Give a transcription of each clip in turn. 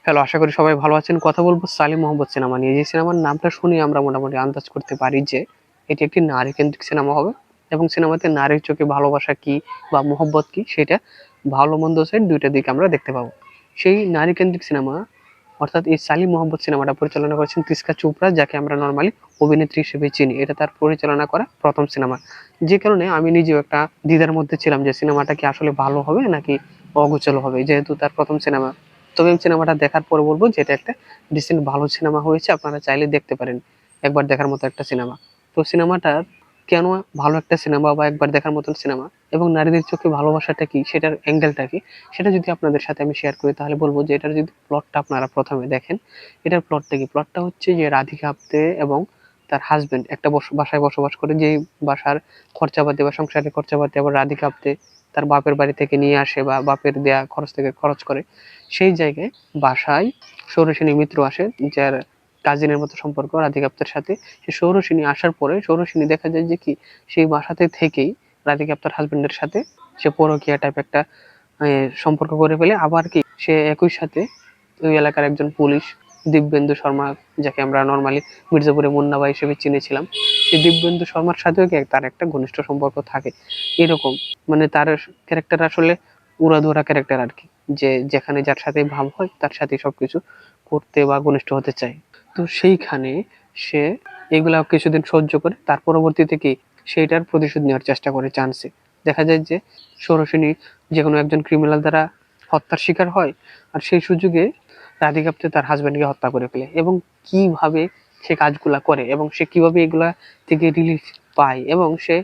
Hello, আশা করি সবাই ভালো আছেন। কথা বলব সালিম মহম্মদ সিনেমা নিয়ে। যে সিনেমার নামটা শুনে আমরা মোটামুটি আন্দাজ করতে পারি যে এটি একটি নারী কেন্দ্রিক সিনেমা হবে এবং সিনেমাতে নারীর চোখে ভালোবাসা কি বা মহব্বত কি সেটা ভালো মন্দ সাইড ২ টা দিক আমরা দেখতে পাবো। সেই নারী কেন্দ্রিক সিনেমা অর্থাৎ এই সালিম মহম্মদ সিনেমাটা পরিচালনা করেছেন তিস্কা চোপড়া, যাকে আমরা নরমালি অভিনেত্রী হিসেবে চিনি। এটা তার পরিচালনা করা ১ম সিনেমা। যে কারণে আমি নিজেও একটা দ্বিধার মধ্যে ছিলাম যে সিনেমাটা কি আসলে ভালো হবে নাকি অগোছালো হবে। যেহেতু তার ১ম সিনেমা। তবে আমি সিনেমাটা দেখার পরে বলব যে এটা একটা ডিসেন্ট ভালো সিনেমা হয়েছে। আপনারা চাইলে দেখতে পারেন। একবার দেখার মতো একটা সিনেমা। তো সিনেমাটার কেন ভালো একটা সিনেমা বা একবার দেখার মতন সিনেমা এবং নারীদের চোখে ভালোবাসাটা কি সেটার অ্যাঙ্গেলটা কি সেটা যদি আপনাদের সাথে আমি শেয়ার করি তাহলে বলব যে এটার যদি প্লটটা আপনারা ১ম এ দেখেন, এটার প্লটটা কি? প্লটটা হচ্ছে যে রাধিকা আপ্তে এবং তার হাসব্যান্ড একটা বাসায় বসবাস করে। যেই বাসার খরচাপাতি বা সংসারের খরচাপাতি আবার রাধিকা আপ্তে তার বাপের বাড়ি থেকে নিয়ে আসে বা বাপের দেয়া খরচ থেকে খরচ করে। সেই জায়গায় বাসায় ষোড়শী মিত্র আসে, যার কাজিনের মতো সম্পর্ক রাধিকা আপ্তের সাথে। সে ষোড়শিনী আসার পরে ষোড়শিনী দেখা যায় যে কি সেই বাসাতে থেকেই রাধিকা আপ্তের হাজবেন্ডের সাথে সে পরকীয়া টাইপ একটা সম্পর্ক করে ফেলে। আবার কি সে একই সাথে ওই এলাকার একজন পুলিশ দিব্যেন্দু শর্মা, যাকে আমরা নর্মালি মির্জাপুরে মুন্না ভাই হিসেবে চিনেছিলাম, সেই দিব্যেন্দু শর্মার সাথেও কি তার একটা ঘনিষ্ঠ সম্পর্ক থাকে। এরকম মানে তার ক্যারেক্টার আসলে উড়াধুরা ক্যারেক্টার আর কি, যে যেখানে যার সাথে ভাব হয় তার সাথে সবকিছু করতে বা ঘনিষ্ঠ হতে চায়। তো সেইখানে সে এগুলা কিছুদিন সহ্য করে তার পরবর্তীতে কি সেইটার প্রতিশোধ নেওয়ার চেষ্টা করে চান্সে। দেখা যায় যে ষোড়শিনী যে কোনো একজন ক্রিমিনাল দ্বারা হত্যার শিকার হয়, আর সেই সুযোগে রাধিকা আপ্তে তার হাজবেন্ডকে হত্যা করে ফেলে। এবং কিভাবে সে কাজগুলা করে এবং সে কিভাবে এগুলা থেকে রিলিফ পায় এবং সে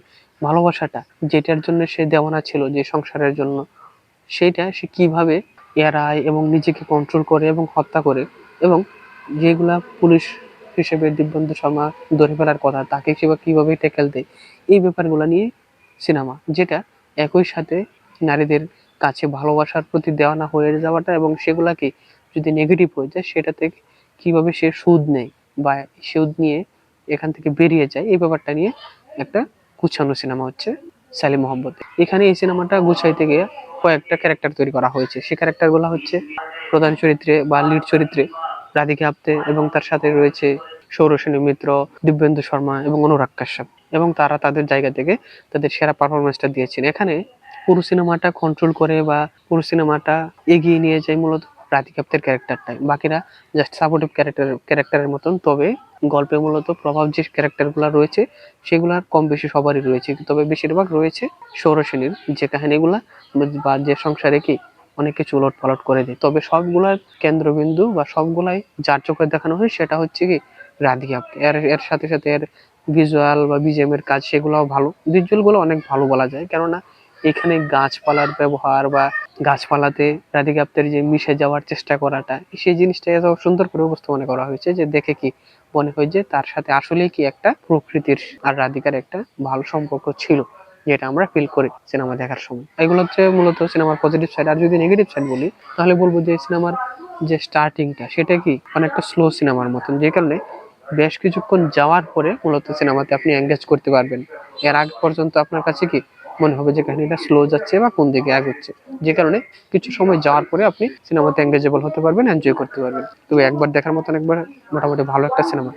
ভালোবাসাটা যেটার জন্য সে দেওয়ানা ছিল, যে সংসারের জন্য, সেইটা সে কিভাবে এড়ায় এবং নিজেকে কন্ট্রোল করে এবং হত্যা করে। এবং যেগুলা পুলিশ হিসেবে দিব্যেন্দু শর্মা ধরে ফেলার কথা, তাকে সে বা কিভাবে ট্যাকেল দেয়, এই ব্যাপারগুলো নিয়ে সিনেমা। যেটা একই সাথে নারীদের কাছে ভালোবাসার প্রতি দেওয়ানা হয়ে যাওয়াটা এবং সেগুলাকে যদি নেগেটিভ হয়ে যায় সেটা থেকে কিভাবে সে সুদ নেয় বা সুদ নিয়ে এখান থেকে বেরিয়ে যায়, এই ব্যাপারটা নিয়ে একটা গুছানো সিনেমা হচ্ছে সালিম মহম্মদ। এখানে এই সিনেমাটা গুছাইতে গিয়ে কয়েকটা ক্যারেক্টার তৈরি করা হয়েছে। সেই ক্যারেক্টার গুলো হচ্ছে প্রধান চরিত্রে বা লিড চরিত্রে রাধিকা আপ্তে এবং তার সাথে রয়েছে সৌরসেনী মিত্র, দিব্যেন্দু শর্মা এবং অনুরাগ কাশ্যপ। এবং তারা তাদের জায়গা থেকে তাদের সেরা পারফরমেন্সটা দিয়েছেন। এখানে পুরো সিনেমাটা কন্ট্রোল করে বা পুরো সিনেমাটা এগিয়ে নিয়ে যায় মূলত রাধিকা আপ্তের ক্যারেক্টারটাই। বাকিরা জাস্ট সাপোর্টিভ ক্যারেক্টারের মতন। তবে গল্পে মূলত প্রভাব যে ক্যারেক্টার গুলা রয়েছে সেগুলার কম বেশি সবারই রয়েছে, তবে বেশিরভাগ রয়েছে সৌরসেনীর, যে কাহিনীগুলা বা যে সংসারে কি অনেক কিছু উলট পালট করে দেয়। তবে সবগুলার কেন্দ্রবিন্দু বা সবগুলাই যার চোখে দেখানো হয় সেটা হচ্ছে কি রাধিকা আপ্তে। এর এর সাথে সাথে এর ভিজুয়াল বা বিজিএম এর কাজ সেগুলোও ভালো, ভিজুয়াল গুলো অনেক ভালো বলা যায়। কেননা এখানে গাছপালার ব্যবহার বা গাছপালাতে রাধিকা আপ্তের যে মিশে যাওয়ার চেষ্টা করাটা, সেই জিনিসটা এত সুন্দর করে উপস্থাপনা করা হয়েছে যে দেখে কি মনে হয় যে তার সাথে আসলেই কি একটা প্রকৃতির আর রাধিকার একটা ভালো সম্পর্ক ছিল, যেটা আমরা ফিল করি সিনেমা দেখার সময়। এগুলো হচ্ছে মূলত সিনেমার পজিটিভ সাইড। আর যদি নেগেটিভ সাইড বলি তাহলে বলবো যে সিনেমার যে স্টার্টিংটা সেটা কি অনেকটা স্লো সিনেমার মতন, যে কারণে বেশ কিছুক্ষণ যাওয়ার পরে মূলত সিনেমাতে আপনি এঙ্গেজ করতে পারবেন। এর আগ পর্যন্ত আপনার কাছে কি মনে হবে যে কাহিনীটা স্লো যাচ্ছে বা কোন দিকে আগাচ্ছে, যে কারণে কিছু সময় যাওয়ার পরে আপনি সিনেমাতে এঙ্গেজেবল হতে পারবেন, এনজয় করতে পারবেন। তো একবার দেখার মতন একবার মোটামুটি ভালো একটা সিনেমা।